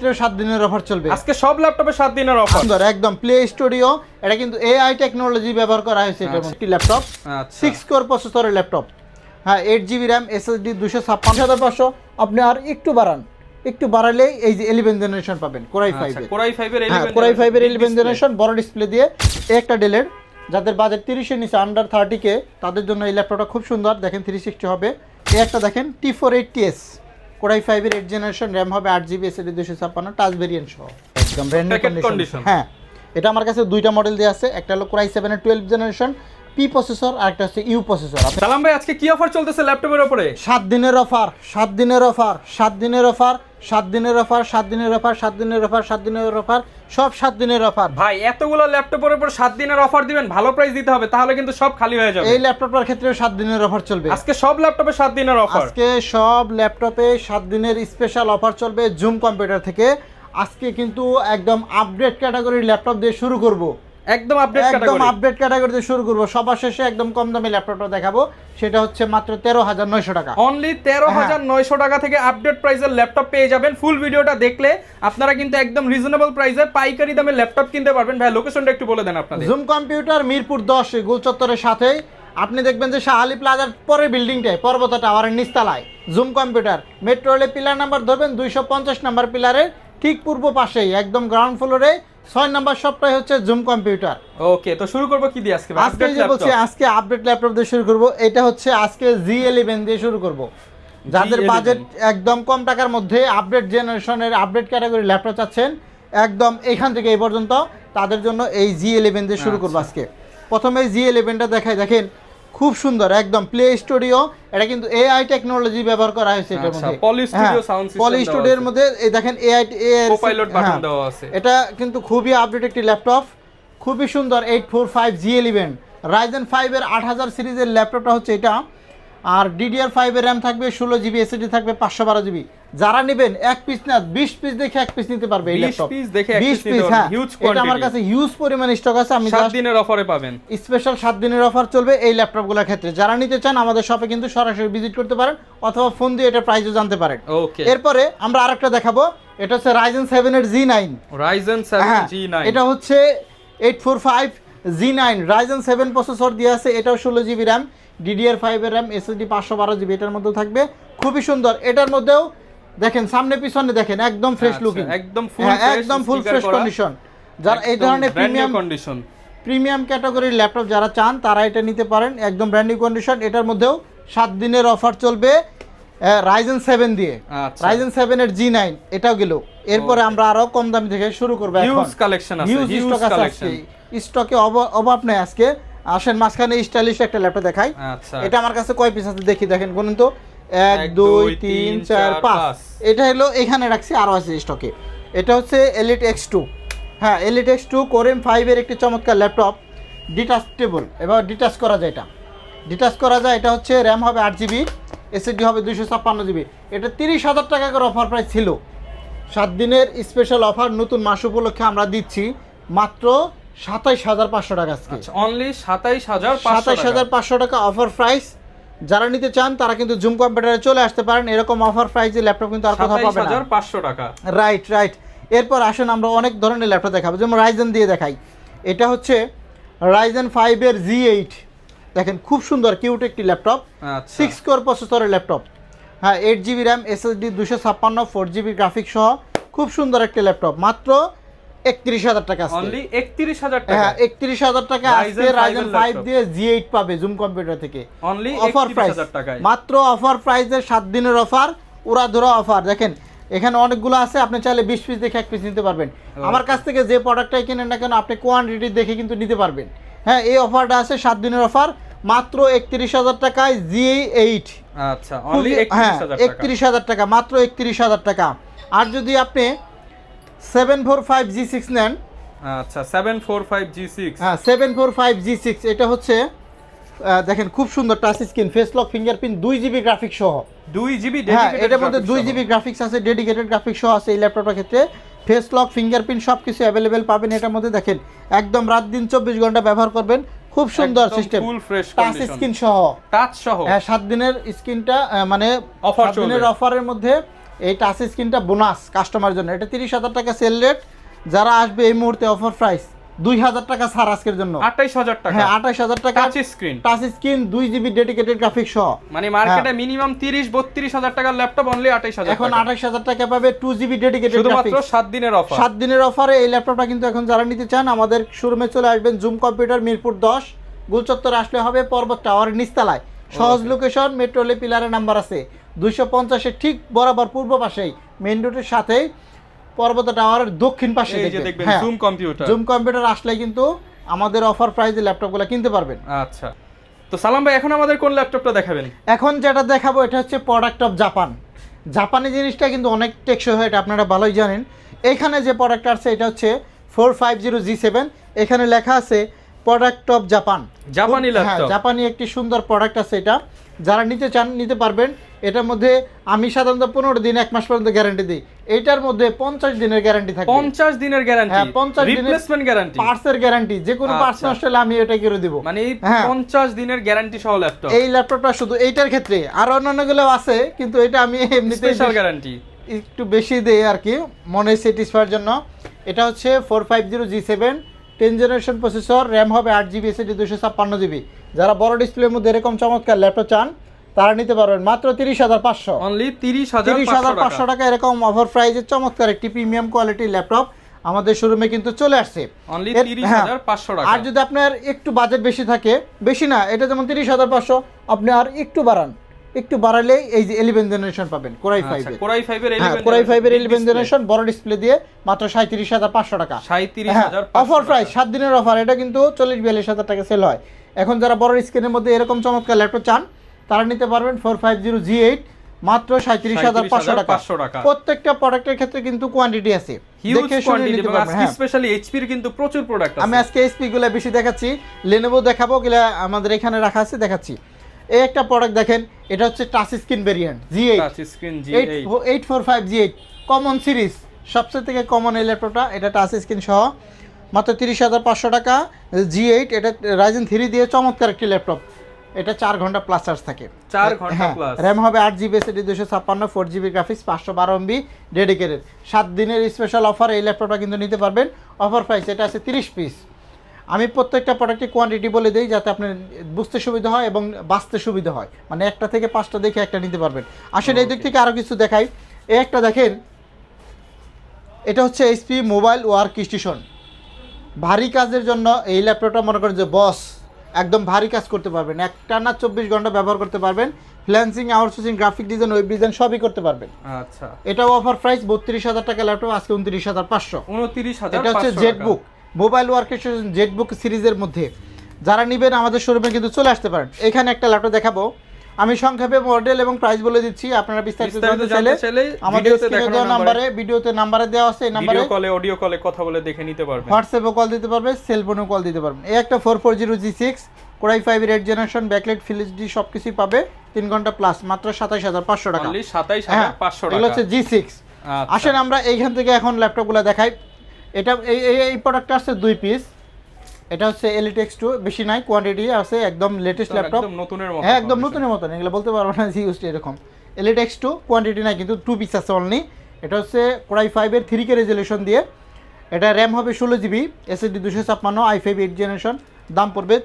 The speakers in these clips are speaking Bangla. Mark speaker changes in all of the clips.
Speaker 1: 7 দিনের অফার চলবে
Speaker 2: আজকে সব ল্যাপটপে 7 দিনের অফার
Speaker 1: সুন্দর একদম প্লে স্টুডিও। এটা কিন্তু এআই টেকনোলজি ব্যবহার করা হয়েছে এটার মধ্যে। একটি ল্যাপটপ 6 কোর প্রসেসরের ল্যাপটপ, হ্যাঁ 8GB র্যাম, SSD 256,500। আপনি আর একটু বাড়ালেই এই যে 11 জেনারেশন পাবেন কোরাই 5 এর। কোরাই 5 এর 11 জেনারেশন বড় ডিসপ্লে দিয়ে একটা ডেলের। যাদের বাজেট 30 এর নিচে আন্ডার 30K তাদের জন্য এই ল্যাপটপটা খুব সুন্দর। দেখেন 360 হবে। এই একটা দেখেন T480S কোরাই 5 এর 8 জেনারেশন, র্যাম হবে 8GB, SSD 256, টাচ ভেরিয়েন্ট সহ একদম ব্র্যান্ড নিউ কন্ডিশন। হ্যাঁ এটা আমার কাছে দুইটা মডেল দেয়া আছে, একটা হলো কোরাই 7 এর 12 জেনারেশন পি প্রসেসর আর একটা হচ্ছে ইউ প্রসেসর।
Speaker 2: সালাম ভাই, আজকে কি অফার চলতেছে ল্যাপটপের উপরে?
Speaker 1: 7 দিনের অফার, 7 দিনের অফার, 7 দিনের অফার, 7 দিনের অফার, 7 দিনের অফার, 7 দিনের অফার, 7 দিনের অফার, সব 7 দিনের অফার।
Speaker 2: ভাই এতগুলো ল্যাপটপের উপর 7 দিনের অফার দিবেন, ভালো প্রাইস দিতে হবে, তাহলে কিন্তু সব খালি হয়ে যাবে।
Speaker 1: এই ল্যাপটপটার ক্ষেত্রে 7 দিনের অফার চলবে।
Speaker 2: আজকে সব ল্যাপটপে 7 দিনের অফার।
Speaker 1: আজকে সব ল্যাপটপে 7 দিনের স্পেশাল অফার চলবে জুম কম্পিউটার থেকে। আজকে কিন্তু একদম আপডেট ক্যাটাগরির ল্যাপটপ দিয়ে শুরু করব।
Speaker 2: একদম আপডেট
Speaker 1: ক্যাটাগরি দিয়ে শুরু করব। সবার শেষে একদম কম দামি ল্যাপটপটা দেখাবো, সেটা হচ্ছে মাত্র 13,900 টাকা।
Speaker 2: অনলি 13,900 টাকা থেকে আপডেট প্রাইসের ল্যাপটপ পেয়ে যাবেন। ফুল ভিডিওটা দেখলে আপনারা কিন্তু একদম রিজনেবল প্রাইসে পাইকারি দামে ল্যাপটপ কিনতে পারবেন। ভাই লোকেশনটা একটু বলে দেন আপনাদের।
Speaker 1: জুম কম্পিউটার মিরপুর 10 গোলচত্বরের সাথেই আপনি দেখবেন যে শাহ আলী প্লাজার পরের বিল্ডিংটায় পর্বত টাওয়ারের নিচতলায় জুম কম্পিউটার। মেট্রো রেলের পিলার নাম্বার ধরবেন 250 নাম্বার পিলারের ঠিক পূর্ব পাশেই একদম গ্রাউন্ড ফ্লোরে 6 নাম্বার শপটাই হচ্ছে জুম কম্পিউটার।
Speaker 2: ওকে, তো শুরু করব কি দিয়ে আজকে?
Speaker 1: আজকে যে বলছি আজকে আপডেট ল্যাপটপ দিয়ে শুরু করব। এটা হচ্ছে আজকে G11 দিয়ে শুরু করব। যাদের বাজেট একদম কম টাকার মধ্যে আপডেট জেনারেশনের আপডেট ক্যাটাগরি ল্যাপটপ চাচ্ছেন একদম এখান থেকে এই পর্যন্ত, তাদের জন্য এই G11 দিয়ে শুরু করব আজকে। প্রথমে G11টা দেখাই, দেখেন খুব সুন্দর একদম প্লে স্টুডিও। এটা কিন্তু এআই টেকনোলজি ব্যবহার করা হয়েছে এটার মধ্যে।
Speaker 2: পলি স্টুডিও সাউন্ড সিস্টেম,
Speaker 1: পলি স্টুডিওর মধ্যে এই দেখেন এআই
Speaker 2: কোপাইলট বাটন দেওয়া আছে।
Speaker 1: এটা কিন্তু খুবই আপডেট একটি ল্যাপটপ, খুবই সুন্দর। 845 G11 Ryzen 5 এর 8000 সিরিজের ল্যাপটপটা হচ্ছে এটা। আর DDR5 এর র্যাম থাকবে, 16GB, SSD থাকবে 512GB। যারা নেবেন এক পিস না 20 পিস দেখে এক পিস নিতে পারবে এই ল্যাপটপ।
Speaker 2: 20 পিস,
Speaker 1: হ্যাঁ
Speaker 2: হিউজ
Speaker 1: এটা
Speaker 2: কোয়ান্টিটি।
Speaker 1: আমার কাছে হিউজ পরিমাণ স্টক আছে। আমি
Speaker 2: 7 দিনের অফারে পাবেন।
Speaker 1: স্পেশাল 7 দিনের অফার চলবে এই ল্যাপটপগুলোর ক্ষেত্রে। যারা নিতে চান আমাদের শপে কিন্তু সরাসরি ভিজিট করতে পারেন অথবা ফোন দিয়ে এটা প্রাইসও জানতে পারেন।
Speaker 2: ওকে,
Speaker 1: এরপরে আমরা আরেকটা দেখাবো। এটা হচ্ছে Ryzen 7 এর G9।
Speaker 2: Ryzen 7 G9
Speaker 1: এটা হচ্ছে 845 G9 Ryzen 7 প্রসেসর দিয়ে আছে। এটাও 16GB র্যাম, DDR5 এর র্যাম, SSD 512GB এটার মধ্যে থাকবে। খুবই সুন্দর। এটার মধ্যেও দেখেন সামনে পিছনে দেখেন একদম ফ্রেশ লুকিং,
Speaker 2: একদম
Speaker 1: ফুল ফ্রেশ কন্ডিশন। যারা এই ধরনের প্রিমিয়াম ক্যাটাগরির ল্যাপটপ যারা চান তারা এটা নিতে পারেন, একদম ব্র্যান্ড নিউ কন্ডিশন। এটার মধ্যেও 7 দিনের অফার চলবে Ryzen 7 দিয়ে। Ryzen 7 এর G9 এটাও গেল। এরপরে আমরা আরো কম দামি থেকে শুরু করব। এখন
Speaker 2: হিউজ কালেকশন আছে, হিউজ কালেকশন।
Speaker 1: স্টকে অভাব নেই আজকে। আসেন মাঝখানে স্টাইলিশ একটা ল্যাপটপ দেখাই। এটা আমার কাছে কয় পিস আছে দেখি, দেখেন গুনুন তো। 1 2 3 4 5। এটা হলো এখানে রাখছি, আরো আছে স্টকে। এটা হচ্ছে Elite X2। হ্যাঁ Elite X2 Core M5 এর একটি চমৎকার ল্যাপটপ। ডিটাচেবল, এবার ডিটাচ করা যায়, এটা হচ্ছে র্যাম হবে 8GB, SSD হবে 256GB। এটা 30,000 টাকা করে অফার প্রাইস ছিল। 7 দিনের স্পেশাল অফার নতুন মাস উপলক্ষে আমরা দিচ্ছি মাত্র 27,500 টাকা আজকে।
Speaker 2: আচ্ছা, অনলি 27,500
Speaker 1: টাকা অফার প্রাইস। যারা নিতে চান তারা কিন্তু জুম কম্পিউটারে চলে আসতে পারেন। এরকম অফার প্রাইসে ল্যাপটপ কিন্তু আর কোথাও পাবেন না।
Speaker 2: 27,500 টাকা।
Speaker 1: রাইট। এরপর আসেন আমরা অনেক ধরনের ল্যাপটপ দেখাবো, যেমন Ryzen দিয়ে দেখাই। এটা হচ্ছে Ryzen 5 এর G8। দেখেন খুব সুন্দর কিউট একটি ল্যাপটপ, 6 কোর প্রসেসরের ল্যাপটপ। হ্যাঁ 8GB RAM, SSD 256, 4GB graphics সহ খুব সুন্দর একটি ল্যাপটপ। মাত্র 31,000 টাকা আজকে।
Speaker 2: অনলি 31,000 টাকা।
Speaker 1: হ্যাঁ 31,000 টাকা আজকে Ryzen 5 দিয়ে G8 পাবে জুম কম্পিউটার থেকে।
Speaker 2: অনলি
Speaker 1: অফার প্রাইস, মাত্র অফার প্রাইসে 7 দিনের অফার, উড়াধুরা অফার। দেখেন এখানে অনেকগুলো আছে, আপনি চাইলে 20 পিস দেখে এক পিস নিতে পারবেন। আমার কাছ থেকে যে প্রোডাক্টটাই কিনেন না কেন আপনি কোয়ান্টিটি দেখে কিন্তু নিতে পারবেন। হ্যাঁ এই অফারটা আছে 7 দিনের অফার, মাত্র 31,000 টাকায় G8।
Speaker 2: আচ্ছা, অনলি
Speaker 1: 31,000 টাকা, মাত্র 31,000 টাকা। আর যদি আপনি 745 G6 নেন,
Speaker 2: আচ্ছা 745 G6,
Speaker 1: হ্যাঁ 745 G6 এটা হচ্ছে দেখেন খুব সুন্দর touch screen, face lock, fingerprint, 2GB graphics সহ।
Speaker 2: 2GB
Speaker 1: হ্যাঁ এটার মধ্যে 2GB গ্রাফিক্স আছে, ডেডিকেটেড গ্রাফিক্স সহ আছে এই ল্যাপটপের ক্ষেত্রে। ফেস লক, ফিঙ্গারপ্রিন্ট সব কিছু অ্যাভেলেবেল পাবেন এটার মধ্যে। দেখেন একদম রাত দিন 24 ঘন্টা ব্যবহার করবেন, খুব সুন্দর system,
Speaker 2: full fresh
Speaker 1: touch screen সহ,
Speaker 2: টাচ সহ।
Speaker 1: হ্যাঁ 7 দিনের স্ক্রিনটা মানে 7 দিনের অফারের মধ্যে এই টাচ স্ক্রিনটা বোনাস কাস্টমারের জন্য। এটা 30,000 টাকা সেল রেট, যারা আসবে এই মুহূর্তে অফার প্রাইস 2,000 টাকা ছাড় আজকের জন্য।
Speaker 2: 28,000 টাকা,
Speaker 1: হ্যাঁ 28,000 টাকা
Speaker 2: touch screen,
Speaker 1: touch screen 2 GB dedicated graphics সহ।
Speaker 2: মানে মার্কেটে মিনিমাম 30-32,000 টাকার ল্যাপটপ অনলি 28,000
Speaker 1: এখন 28,000 টাকা পাবে 2 জিবি ডেডিকেটেড
Speaker 2: শুধুমাত্র
Speaker 1: গ্রাফিক্স।
Speaker 2: 7 দিনের অফার।
Speaker 1: 7 দিনের অফারে এই ল্যাপটপটা কিন্তু এখন যারা নিতে চান আমাদের শোরুমে চলে আসবেন। জুম কম্পিউটার মিরপুর 10 গুলচত্বরে আসলে হবে, পর্বত টাওয়ারের নিচতলায়। সহজ লোকেশন, মেট্রোলে পিলারের নাম্বার আছে 250 এর ঠিক বরাবর পূর্ব পাশেই, মেইন রোডের সাথেই পর্বত টাওয়ারের দক্ষিণ পাশে
Speaker 2: এই যে দেখবেন
Speaker 1: হ্যাঁ,
Speaker 2: জুম কম্পিউটার।
Speaker 1: জুম কম্পিউটার আসলে কিন্তু আমাদের অফার প্রাইসে ল্যাপটপগুলো কিনতে পারবেন।
Speaker 2: আচ্ছা, তো সালাম ভাই এখন আমাদের কোন ল্যাপটপটা দেখাবেন?
Speaker 1: এখন যেটা দেখাবো এটা হচ্ছে প্রোডাক্ট অফ জাপান। জাপানি জিনিসটা কিন্তু অনেক টেকসই হয়, এটা আপনারা ভালোই জানেন। এখানে যে প্রোডাক্ট আছে এটা হচ্ছে 450G7, এখানে লেখা আছে প্রোডাক্ট অফ জাপান,
Speaker 2: জাপানি
Speaker 1: হ্যাঁ,
Speaker 2: ল্যাপটপ।
Speaker 1: জাপানি একটি সুন্দর প্রোডাক্ট আছে এটা। যারা নিতে চান নিতে পারবেন। এটার মধ্যে আমি সাধারণত 15 দিন 1 মাস পর্যন্ত গ্যারান্টি দিই। এটার মধ্যে 50 দিনের গ্যারান্টি থাকে।
Speaker 2: 50 দিনের গ্যারান্টি,
Speaker 1: হ্যাঁ 50 দিনের
Speaker 2: রিপ্লেসমেন্ট গ্যারান্টি,
Speaker 1: পার্টসের গ্যারান্টি, যে কোনো পার্টস
Speaker 2: আচ্ছা।
Speaker 1: নষ্ট হলে আমি এটা করে দেব।
Speaker 2: মানে এই
Speaker 1: হ্যাঁ।
Speaker 2: 50 দিনের গ্যারান্টি সহ ল্যাপটপ।
Speaker 1: এই ল্যাপটপটা শুধু এইটার ক্ষেত্রে, আর অন্যান্যগুলো আছে কিন্তু এটা আমি এমনিতে
Speaker 2: স্পেশাল গ্যারান্টি
Speaker 1: একটু বেশি দেই আর কি, মনে স্যাটিসফাইয়ের জন্য। এটা হচ্ছে 450G7 10 জেনারেশন প্রসেসর, র্যাম হবে 8GB, SSD 256GB। যারা বড় ডিসপ্লের মধ্যে এরকম চমৎকার ল্যাপটপ চান তারা নিতে পারবেন মাত্র 30,500,
Speaker 2: অনলি 30,500
Speaker 1: 30,500 টাকা। এরকম অফার প্রাইজের চমৎকার একটি প্রিমিয়াম কোয়ালিটির ল্যাপটপ আমাদের শোরুমে কিন্তু চলে আসছে।
Speaker 2: অনলি
Speaker 1: হ্যাঁ,
Speaker 2: 30,500 টাকা।
Speaker 1: আর যদি আপনার একটু বাজেট বেশি থাকে, বেশি না, এটা যেমন 30,500, আপনি আর একটু বাড়ান, একটু বাড়ালেই এই যে 11 জেনারেশন পাবেন কোরাই 5
Speaker 2: আচ্ছা,
Speaker 1: এর।
Speaker 2: কোরাই 5 এর
Speaker 1: হ্যাঁ
Speaker 2: 11
Speaker 1: কোরাই 5 এর 11
Speaker 2: display।
Speaker 1: জেনারেশন বড় ডিসপ্লে দিয়ে মাত্র 37,500 টাকা।
Speaker 2: 37,500
Speaker 1: অফার প্রাইস 7 দিনের অফার, এটা কিন্তু 40-42,000 টাকা সেল হয়। এখন যারা বড় স্ক্রিনের মধ্যে এরকম চমৎকার ল্যাপটপ চান তারা নিতে পারবেন 450G8 মাত্র 37,500 টাকা।
Speaker 2: 37,500 টাকা।
Speaker 1: প্রত্যেকটা প্রোডাক্টের ক্ষেত্রে কিন্তু কোয়ান্টিটি আছে,
Speaker 2: হিউজ
Speaker 1: দেখে শুনে
Speaker 2: কোয়ান্টিটি,
Speaker 1: নিতে
Speaker 2: এবং
Speaker 1: পারবেন।
Speaker 2: আজকে
Speaker 1: হ্যাঁ
Speaker 2: স্পেশালি এইচপি এর কিন্তু প্রচুর প্রোডাক্ট আছে।
Speaker 1: আমি আজকে এইচপি গুলো বেশি দেখাচ্ছি, লেনোভো দেখাবো, গুলা আমাদের এখানে রাখা আছে দেখাচ্ছি। এই একটা প্রোডাক্ট দেখেন, এটা হচ্ছে touch screen variant G8,
Speaker 2: touch screen G8
Speaker 1: 845G8 common series, সবচেয়ে থেকে কমন এই ল্যাপটপটা। এটা টাচ স্ক্রিন সহ মাত্র 30,500 টাকা। G8 এটা Ryzen 3 দিয়ে চমৎকার একটি ল্যাপটপ। এটা 4 ঘন্টা প্লাস চার্জ থাকে,
Speaker 2: 4 ঘন্টা প্লাস।
Speaker 1: র্যাম হবে 8GB, SSD 256, 4GB graphics, 512MB dedicated. 7 দিনের স্পেশাল অফার এই ল্যাপটপটা কিন্তু নিতে পারবেন। অফার প্রাইস এটা আছে 30 পিস। আমি প্রত্যেকটা প্রোডাক্টের কোয়ান্টিটি বলে দিই যাতে আপনার বুঝতে সুবিধা হয় এবং বাঁচতে সুবিধা হয়, মানে একটা থেকে 5টা দেখে একটা নিতে পারবেন। আসলে এই দিক থেকে আরও কিছু দেখাই। এই একটা দেখেন, এটা হচ্ছে এইচপি মোবাইল ওয়ার্ক স্টেশন। ভারী কাজের জন্য এই ল্যাপটপটা মনে করেন যে বস, একদম ভারী কাজ করতে পারবেন, একটানা 24 ঘন্টা ব্যবহার করতে পারবেন। Freelancing, outsourcing, graphic design, web design সবই করতে পারবেন।
Speaker 2: আচ্ছা,
Speaker 1: এটাও অফার প্রাইস 32,000 টাকা ল্যাপটপ, আজকে 29,500।
Speaker 2: 29,500
Speaker 1: এটা হচ্ছে জেটবুক মোবাইল ওয়ার্কস্টেশন জেটবুক সিরিজের মধ্যে। যারা নেবেন আমাদের শোরুমে কিন্তু চলে আসতে পারেন। এখানে একটা ল্যাপটপ দেখাবো, আমি সংক্ষেপে মডেল এবং প্রাইস বলে দিচ্ছি, আপনারা বিস্তারিত জানতে চাইলে আমাদের স্ক্রিনে দেওয়া নম্বরে, ভিডিওতে নাম্বারে দেওয়া আছে, এই নম্বরে
Speaker 2: ভিডিও কলে অডিও কলে কথা বলে দেখে নিতে পারবেন।
Speaker 1: হোয়াটসঅ্যাপে কল দিতে পারবে, সেল ফোনেও কল দিতে পারবেন। এই একটা 440G6 কোরাই 5 এর 8 জেনারেশন, ব্যাকলাইট, ফুল এইচডি সবকিছুই পাবে, 3 ঘন্টা প্লাস, মাত্র 27,500 টাকা।
Speaker 2: অনলি 27,500
Speaker 1: এগুলো
Speaker 2: টাকা।
Speaker 1: হচ্ছে G6।
Speaker 2: আচ্ছা,
Speaker 1: আসেন আমরা এইখান থেকে এখন ল্যাপটপগুলো দেখাই। এটা এই প্রোডাক্টটা আছে 2 পিস। এটা হচ্ছে Elite X2, বেশি নাই, কোয়ান্টিটি আছে, একদম লেটেস্ট ল্যাপটপ,
Speaker 2: একদম নতুনের মতো।
Speaker 1: হ্যাঁ একদম নতুনের মতন, এগুলো বলতে পারবো না যে ইউজড এরকম। Elite X2 কোয়ান্টিটি নাই কিন্তু 2 পিস আছে অনলি। এটা হচ্ছে কোরাই 5 এর 3K রেজুলেশন দিয়ে, এটা র্যাম হবে 16GB, SSD 256, i5 8 জেনারেশন, দাম পড়বে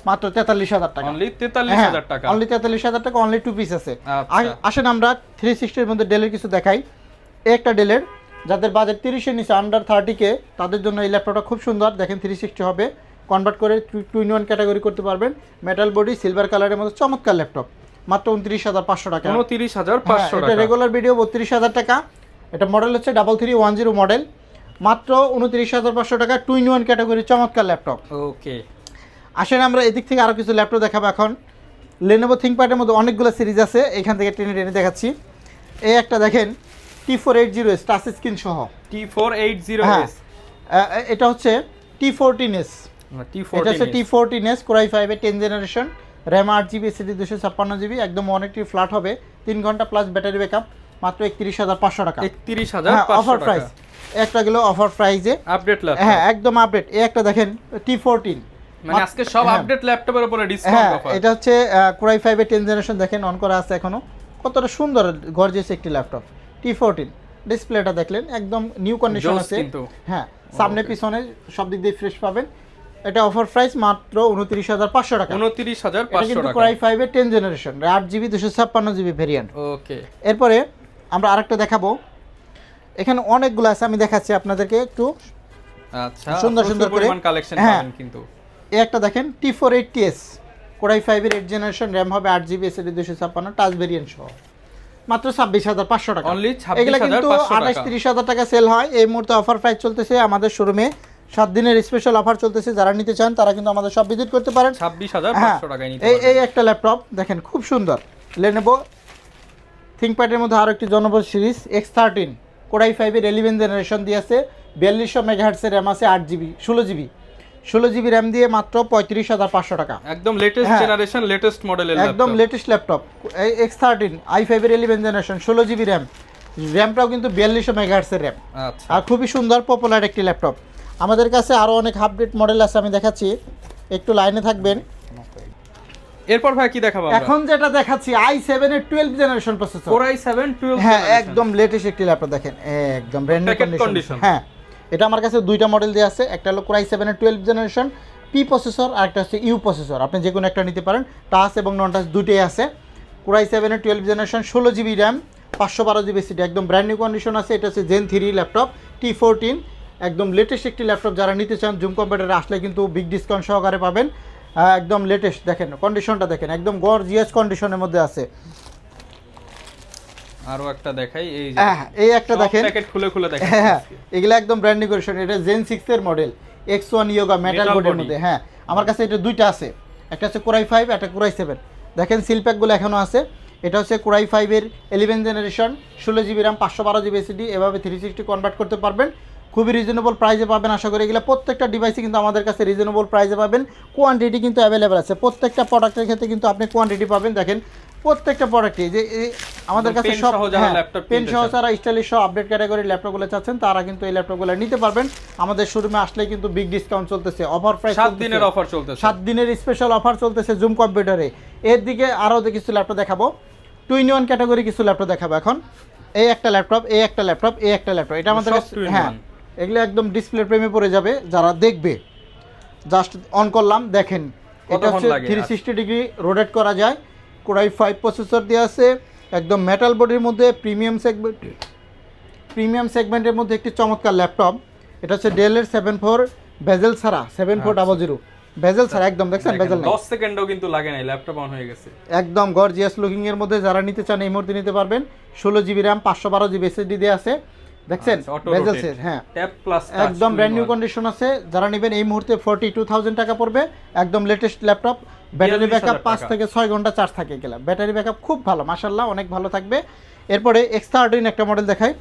Speaker 1: মাত্র 43,000 টাকা।
Speaker 2: অনলি 43,000 টাকা।
Speaker 1: অনলি 43,000 টাকা, অনলি 2 পিস আছে।
Speaker 2: আচ্ছা।
Speaker 1: আসেন আমরা 360 এর মধ্যে ডেলের কিছু দেখাই। এই একটা ডেলের, যাদের বাজেট 30 এর নিচে, আন্ডার 30K, তাদের জন্য এই ল্যাপটপটা খুব সুন্দর। দেখেন 360 হবে, কনভার্ট করে 2-in-1 ক্যাটাগরি করতে পারবেন। মেটাল বডি, সিলভার কালারের মধ্যে চমৎকার ল্যাপটপ, মাত্র 29,500 টাকা।
Speaker 2: 29,500
Speaker 1: এটা
Speaker 2: টাকা।
Speaker 1: রেগুলার ভিডিও 32,000 টাকা। এটা মডেল হচ্ছে 3310 মডেল, মাত্র 29,500 টাকা, 2-in-1 ক্যাটাগরি চমৎকার ল্যাপটপ।
Speaker 2: ওকে,
Speaker 1: আসেন আমরা এদিক থেকে আরও কিছু ল্যাপটপ দেখাবো এখন। লেনোভো থিংকপ্যাডের মধ্যে অনেকগুলো সিরিজ আছে, এখান থেকে টেনে টেনে দেখাচ্ছি। এই একটা দেখেন T480S টাচ স্ক্রিন সহ,
Speaker 2: T480S।
Speaker 1: এটা হচ্ছে T14S, এটা হচ্ছে T14S কোরাই 5 এর 10 generation, RAM 8GB, SSD 256GB, একদম অনেকটি ফ্ল্যাট হবে, 3 ঘন্টা প্লাস ব্যাটারি ব্যাকআপ, মাত্র 31,500 টাকা।
Speaker 2: 31,500
Speaker 1: অফার প্রাইস, একটা গেল অফার প্রাইজে,
Speaker 2: আপডেট ল্যাপটপ।
Speaker 1: হ্যাঁ একদম আপডেট। এই একটা দেখেন T14,
Speaker 2: মানে আজকে সব আপডেট ল্যাপটপের উপরে
Speaker 1: হ্যাঁ
Speaker 2: ডিসকাউন্ট অফার।
Speaker 1: এটা হচ্ছে কোরাই 5 এর 10 জেনারেশন, দেখেন অন করা আছে এখনো, কতটা সুন্দর গর্জিয়াস একটি ল্যাপটপ। T14 ডিসপ্লেটা দেখলেন একদম নিউ কন্ডিশন
Speaker 2: জোস
Speaker 1: আছে
Speaker 2: কিন্তু।
Speaker 1: হ্যাঁ সামনে পিছনে সব দিক দিয়ে ফ্রেশ পাবেন। এটা অফার প্রাইস মাত্র 29,500 টাকা।
Speaker 2: 29,500
Speaker 1: কিন্তু
Speaker 2: টাকা।
Speaker 1: কোরাই 5 এর 10 জেনারেশন 8GB 256GB ভেরিয়েন্ট।
Speaker 2: ওকে,
Speaker 1: এরপরে আমরা আরেকটা দেখাবো, এখানে অনেকগুলো আছে, আমি দেখাচ্ছি আপনাদেরকে একটু
Speaker 2: আচ্ছা,
Speaker 1: সুন্দর
Speaker 2: প্রচুর
Speaker 1: সুন্দর করে।
Speaker 2: পরিমাণ কালেকশন
Speaker 1: হ্যাঁ।
Speaker 2: পাবেন কিন্তু।
Speaker 1: এই একটা দেখেন T4 80s কোরাই 5 এর 8 জেনারেশন, র্যাম হবে 8GB, SSD 256, টাচ ভেরিয়েন্ট সহ মাত্র 26,500 টাকা।
Speaker 2: Only
Speaker 1: এগুলা কিন্তু
Speaker 2: 26,500 টাকা।
Speaker 1: 28-30,000 টাকা সেল হয়। এই মুহূর্তে অফার প্রাইস চলতেছে আমাদের শোরুমে, 7 দিনের স্পেশাল অফার চলতেছে। যারা নিতে চান তারা কিন্তু আমাদের সব ভিজিট করতে পারেন।
Speaker 2: 26,500 টাকায় নিতে
Speaker 1: এই
Speaker 2: পারবেন।
Speaker 1: একটা ল্যাপটপ দেখেন খুব সুন্দর, Lenovo ThinkPad-এর মধ্যে আরো একটি জনপ্রিয় সিরিজ X13 কোরাই 5 এর 11 জেনারেশন দিয়ে আছে, 4200 মেগাহার্টজ এর র্যাম আছে, 8GB 16GB র্যাম দিয়ে মাত্র 35,500 টাকা।
Speaker 2: একদম লেটেস্ট
Speaker 1: হ্যাঁ।
Speaker 2: জেনারেশন, লেটেস্ট মডেলের
Speaker 1: একদম লেটেস্ট ল্যাপটপ X13 i5 এর 11 জেনারেশন 16GB র্যামটাও কিন্তু 4200 মেগাহার্টজ এর র্যাম।
Speaker 2: আচ্ছা,
Speaker 1: আর খুবই সুন্দর পপুলার একটি ল্যাপটপ। আমাদের কাছে আরো অনেক আপডেট মডেল আছে, আমি দেখাচ্ছি, একটু লাইনে থাকবেন।
Speaker 2: এরপর ভাই কি দেখাবো আমরা?
Speaker 1: এখন যেটা দেখাচ্ছি i7 এর 12 জেনারেশন প্রসেসর।
Speaker 2: Core i7 12
Speaker 1: হ্যাঁ
Speaker 2: generation।
Speaker 1: একদম লেটেস্ট একটি ল্যাপটপ দেখেন, একদম brand new
Speaker 2: Packet
Speaker 1: condition.
Speaker 2: condition।
Speaker 1: হ্যাঁ এটা আমার কাছে দুইটা মডেল দিয়ে আছে, একটা হলো Core i7 এর 12 জেনারেশন P প্রসেসর, আর একটা হচ্ছে U প্রসেসর। আপনি যে কোনো একটা নিতে পারেন, টাচ এবং নন টাচ দুটোই আছে। Core i7 এর 12 generation 16GB RAM 512GB SSD, একদম ব্র্যান্ড নিউ কন্ডিশন আছে। এটা হচ্ছে Gen 3 ল্যাপটপ T14, একদম লেটেস্ট একটি ল্যাপটপ। যারা নিতে চান জুম কম্পিউটারে আসলে কিন্তু বিগ ডিসকাউন্ট সহকারে পাবেন। একদম লেটেস্ট দেখেন, কন্ডিশনটা দেখেন একদম গর্জিয়াস কন্ডিশনের মধ্যে আছে।
Speaker 2: আরো একটা দেখাই, এই যে
Speaker 1: এই একটা দেখেন,
Speaker 2: প্যাকেট খুলে খুলে দেখেন।
Speaker 1: হ্যাঁ এগুলা একদম ব্র্যান্ড নিউ কন্ডিশন। এটা Gen 6 এর model X1 Yoga metal
Speaker 2: Metal
Speaker 1: বোর্ডের
Speaker 2: body।
Speaker 1: মধ্যে। হ্যাঁ আমার কাছে এটা দুইটা আছে, একটা হচ্ছে Core i5, একটা Core i7। দেখেন সিল প্যাকগুলো এখনো আছে। এটা হচ্ছে Core i5 এর 11 generation 16GB RAM 512GB SSD, এভাবে 360 কনভার্ট করতে পারবেন। খুবই রিজনেবল প্রাইসে পাবেন আশা করি। এগুলো প্রত্যেকটা ডিভাইসে কিন্তু আমাদের কাছে রিজনেবল প্রাইসে পাবেন। কোয়ান্টিটি কিন্তু অ্যাভেলেবেল আছে, প্রত্যেকটা প্রোডাক্টের ক্ষেত্রে কিন্তু আপনি কোয়ান্টিটি পাবেন। দেখেন প্রত্যেকটা প্রোডাক্টে যে আমাদের কাছে
Speaker 2: পেন
Speaker 1: সব
Speaker 2: সহ যারা ল্যাপটপ
Speaker 1: পেন
Speaker 2: কিনতে
Speaker 1: সহ
Speaker 2: চান।
Speaker 1: যারা স্টাইলিশ সহ আপডেট ক্যাটাগরির ল্যাপটপগুলো চাচ্ছেন তারা কিন্তু এই ল্যাপটপগুলো নিতে পারবেন। আমাদের শোরুমে আসলে কিন্তু বিগ ডিসকাউন্ট চলতেছে, অফার প্রাইস
Speaker 2: 7 দিনের অফার চলতেছে।
Speaker 1: 7 দিনের স্পেশাল অফার চলতেছে জুম কম্পিউটারে। এর দিকে আরও কিছু ল্যাপটপ দেখাবো, 2-in-1 ক্যাটাগরি কিছু ল্যাপটপ দেখাবো এখন। এই একটা ল্যাপটপ, এই একটা ল্যাপটপ, এই একটা ল্যাপটপ, এটা আমাদের
Speaker 2: সব
Speaker 1: কাছে
Speaker 2: 2-in-1।
Speaker 1: হ্যাঁ এগুলো একদম ডিসপ্লে প্রেমে পড়ে যাবে যারা দেখবে। জাস্ট অন করলাম দেখেন, এটা
Speaker 2: কতক্ষণ
Speaker 1: হচ্ছে
Speaker 2: লাগে?
Speaker 1: 360 ডিগ্রি রোটেট করা যায়। Core i5 প্রসেসর দিয়ে আছে, একদম মেটাল বডির মধ্যে প্রিমিয়াম সেগমেন্টের মধ্যে একটি চমৎকার ল্যাপটপ। এটা হচ্ছে ডেল এর 74 বেজেল ছাড়া 7400 বেজেল ছাড়া, একদম দেখছেন বেজেল নাই,
Speaker 2: 10 সেকেন্ডও কিন্তু লাগে নাই, ল্যাপটপ অন হয়ে গেছে।
Speaker 1: একদম গর্জিয়াস লুকিং এর মধ্যে। যারা নিতে চান এই মুহূর্তে নিতে পারবেন। 16GB র্যাম 512GB SSD দিয়ে আছে, দেখছেন বেজেল সেট। হ্যাঁ
Speaker 2: ট্যাব প্লাস
Speaker 1: একদম ব্র্যান্ড নিউ কন্ডিশন আছে। যারা নেবেন এই মুহূর্তে 42,000 টাকা পড়বে, একদম লেটেস্ট ল্যাপটপ। ব্যাটারি
Speaker 2: 42,000
Speaker 1: ব্যাকআপ 5
Speaker 2: টাকা।
Speaker 1: থেকে 6 ঘন্টা চার্জ থাকে গেলা, ব্যাটারি ব্যাকআপ খুব ভালো মাশাআল্লাহ, অনেক ভালো থাকবে। এরপরে X13 একটা মডেল দেখাই,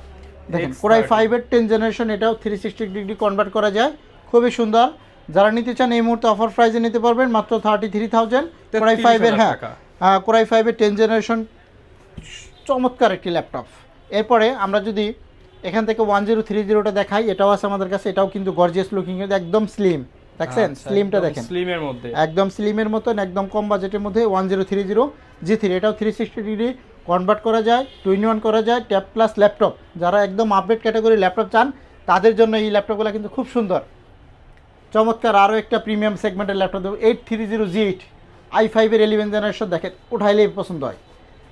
Speaker 1: দেখেন Core i5 এর 10 জেনারেশন, এটাও 360 ডিগ্রি কনভার্ট করা যায়, খুবই সুন্দর। যারা নিতে চান এই মুহূর্তে অফার প্রাইসে নিতে পারবেন মাত্র 33,000। Core i5 এর হ্যাঁ Core i5 এর 10 জেনারেশন চমৎকার একটি ল্যাপটপ। এরপরে আমরা যদি এখান থেকে 1030টা দেখাই, এটাও আছে আমাদের কাছে, এটাও কিন্তু গর্জিয়াস লুকিং, একদম স্লিম, দেখছেন স্লিমটা দেখেন,
Speaker 2: স্লিমের মধ্যে
Speaker 1: একদম স্লিমের মতন, একদম কম বাজেটের মধ্যে 1030 G3, এটাও 360 ডিগ্রি কনভার্ট করা যায়, 2-in-1 করা যায়, ট্যাব প্লাস ল্যাপটপ। যারা একদম আপডেট ক্যাটাগরি ল্যাপটপ চান তাদের জন্য এই ল্যাপটপগুলো কিন্তু খুব সুন্দর চমৎকার। আরও একটা প্রিমিয়াম সেগমেন্টের ল্যাপটপ দেবো 830G8 i5 এর 11 জেনারেশন, দেখেন উঠাইলেই পছন্দ হয়,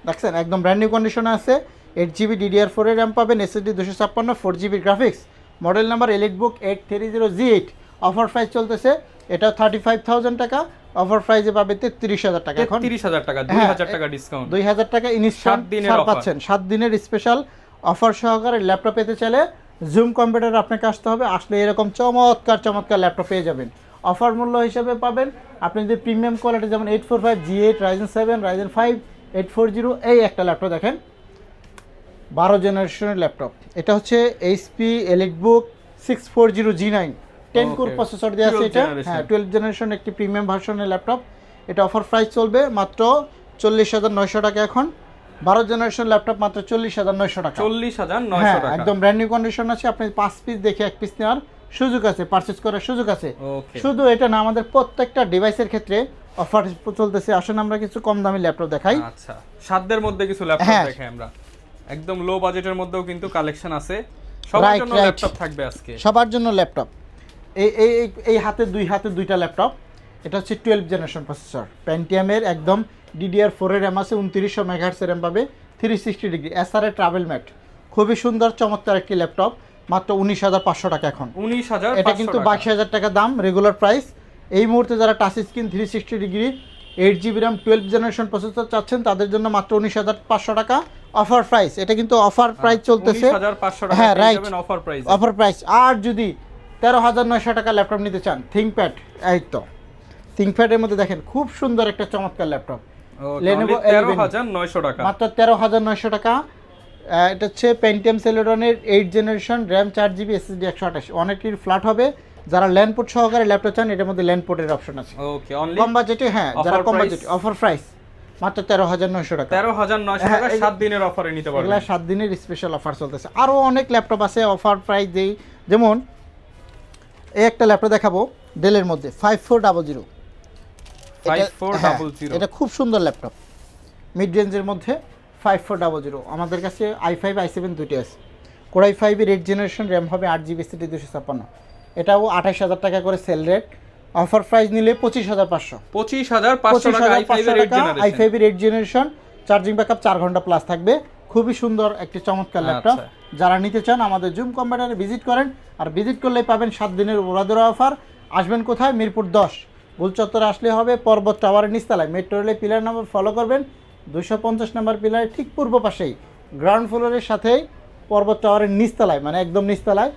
Speaker 1: দেখছেন একদম ব্র্যান্ড নিউ কন্ডিশনে আছে। 8GB DDR4 এর র্যাম পাবেন, SSD 256, 4GB graphics, model number EliteBook 830G8। Offer price চলতেছে, এটা 35,000 টাকা, অফার প্রাইসে পাবে 33,000 টাকা। এখন
Speaker 2: 30,000 টাকা, 2,000 টাকা ডিসকাউন্ট,
Speaker 1: 2,000 টাকা ইনস্ট্যান্ট ছাড় পাচ্ছেন। 7 দিনের স্পেশাল অফার সহকারে ল্যাপটপ পেতে চাইলে জুম কম্পিউটার আপনাকে আসতে হবে, আসলে এরকম চমৎকার চমৎকার ল্যাপটপ পেয়ে যাবেন। অফার মূল্য হিসেবে পাবেন আপনি যদি প্রিমিয়াম কোয়ালিটি যেমন 845G8, Ryzen 7, Ryzen 5 840, এই একটা ল্যাপটপ দেখেন 12 জেনারেশনের ল্যাপটপ। এটা হচ্ছে HP EliteBook 640G9 10 core processor দিয়ে আছে। এটা হ্যাঁ 12 জেনারেশন একটি প্রিমিয়াম ভার্সনের ল্যাপটপ। এটা অফার প্রাইস চলবে মাত্র 40,900 টাকা। এখন 12 জেনারেশন ল্যাপটপ মাত্র 40,900 টাকা।
Speaker 2: 40,900 টাকা,
Speaker 1: একদম ব্র্যান্ড নিউ কন্ডিশন আছে। আপনি 5 পিস দেখে 1 পিস নেওয়ার সুযোগ আছে, পারচেজ করার সুযোগ আছে। শুধু এটা না, আমাদের প্রত্যেকটা ডিভাইসের ক্ষেত্রে অফার চলতেছে। আসলে আমরা কিছু কম দামি ল্যাপটপ দেখাই।
Speaker 2: আচ্ছা, সাধ্যের মধ্যে কিছু ল্যাপটপ দেখাই আমরা। একদম লো বাজেটের মধ্যেও কিন্তু কালেকশন আছে, সবার
Speaker 1: Right,
Speaker 2: জন্য
Speaker 1: right.
Speaker 2: ল্যাপটপ থাকবে আজকে।
Speaker 1: সবার জন্য ল্যাপটপ। এই হাতে দুইটা ল্যাপটপ। এটা হচ্ছে 12 জেনারেশন প্রসেসর, প্যান্টিয়ামের একদম DDR4 এর র্যাম আছে, 2900 মেগাহার্টজ র্যাম পাবে, 360 ডিগ্রি SRA ট্রাভেল ম্যাট, খুবই সুন্দর চমৎকার একটি ল্যাপটপ, মাত্র 19,500 টাকা এখন।
Speaker 2: 19,500
Speaker 1: এটা কিন্তু 22,000 টাকা দাম রেগুলার প্রাইস। এই মুহূর্তে যারা touch screen 360 degree 8GB RAM 12 generation processor চাচ্ছেন তাদের জন্য মাত্র 19,500 টাকা অফার প্রাইস। এটা কিন্তু অফার প্রাইস চলতেছে,
Speaker 2: 19,500 টাকা
Speaker 1: হ্যাঁ right,
Speaker 2: offer price.
Speaker 1: Offer price. আর যদি 13,900 টাকা ল্যাপটপ নিতে চান, থিংকপ্যাড, এই তো থিংকপ্যাডের মধ্যে দেখেন খুব সুন্দর একটা চমৎকার ল্যাপটপ, Lenovo
Speaker 2: 13,900 টাকা,
Speaker 1: মাত্র 13,900 টাকা। এটা হচ্ছে পেন্টিয়াম সেলেরনের 8 জেনারেশন, র্যাম 4GB, SSD 128, অনেকটির ফ্ল্যাট হবে। যারা ল্যান্ড পোর্ট সহকারে ল্যাপটপ চান এটার মধ্যে ল্যান্ড পোর্টের অপশন আছে।
Speaker 2: ওকে, অনলি
Speaker 1: কম বাজেটে, হ্যাঁ যারা কম বাজেটে, অফার প্রাইস মাত্র 13,900 টাকা।
Speaker 2: 13,900 টাকা 7 দিনের অফারে নিতে পারবেন।
Speaker 1: এগুলা 7 দিনের স্পেশাল অফার চলতেছে। আরও অনেক ল্যাপটপ আছে অফার প্রাইস দেই, যেমন এই একটা ল্যাপটপ দেখাবো ডেলের মধ্যে 5400।
Speaker 2: 5400
Speaker 1: এটা খুব সুন্দর ল্যাপটপ, মিড রেঞ্জের মধ্যে 5400। আমাদের কাছে i5 i7 দুটি আছে। কোরাই 5 এর 8 জেনারেশন, র্যাম হবে 8GB, SSD 256। এটাও 28,000 টাকা করে সেল রেট, অফার প্রাইস নিলে 25,500।
Speaker 2: 25,500 টাকা
Speaker 1: i5 এর 8 জেনারেশন, চার্জিং ব্যাকআপ 4 ঘন্টা প্লাস থাকবে, খুবই সুন্দর একটি চমৎকার ল্যাপটপ। যারা নিতে চান আমাদের জুম কম্পিউটারে ভিজিট করেন, আর ভিজিট করলেই পাবেন 7 দিনের উড়াদুরা অফার। আসবেন কোথায়? মিরপুর 10 গোলচত্বরে আসলে হবে, পর্বত টাওয়ারের নিচতলায়, মেট্রো রেলের পিলার নাম্বার ফলো করবেন, 250 নম্বর পিলারের ঠিক পূর্ব পাশেই, গ্রাউন্ড ফ্লোরের সাথেই পর্বত টাওয়ারের নিচতলায়, মানে একদম নিচতলায়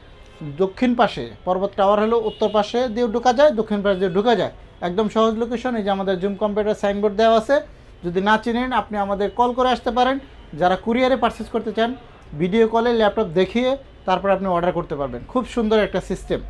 Speaker 1: দক্ষিণ পাশে। পর্বত টাওয়ার হলো উত্তর পাশে দিয়ে ঢোকা যায়, দক্ষিণ পাশে দিয়ে ঢোকা যায়, একদম সহজ লোকেশন। এই যে আমাদের জুম কম্পিউটার সাইনবোর্ড দেওয়া আছে, যদি না চিনেন আপনি আমাদের কল করে আসতে পারেন। যারা কুরিয়ারে পারচেস করতে চান, ভিডিও কলে ল্যাপটপ দেখিয়ে তারপর আপনি অর্ডার করতে পারবেন। খুব সুন্দর একটা সিস্টেম।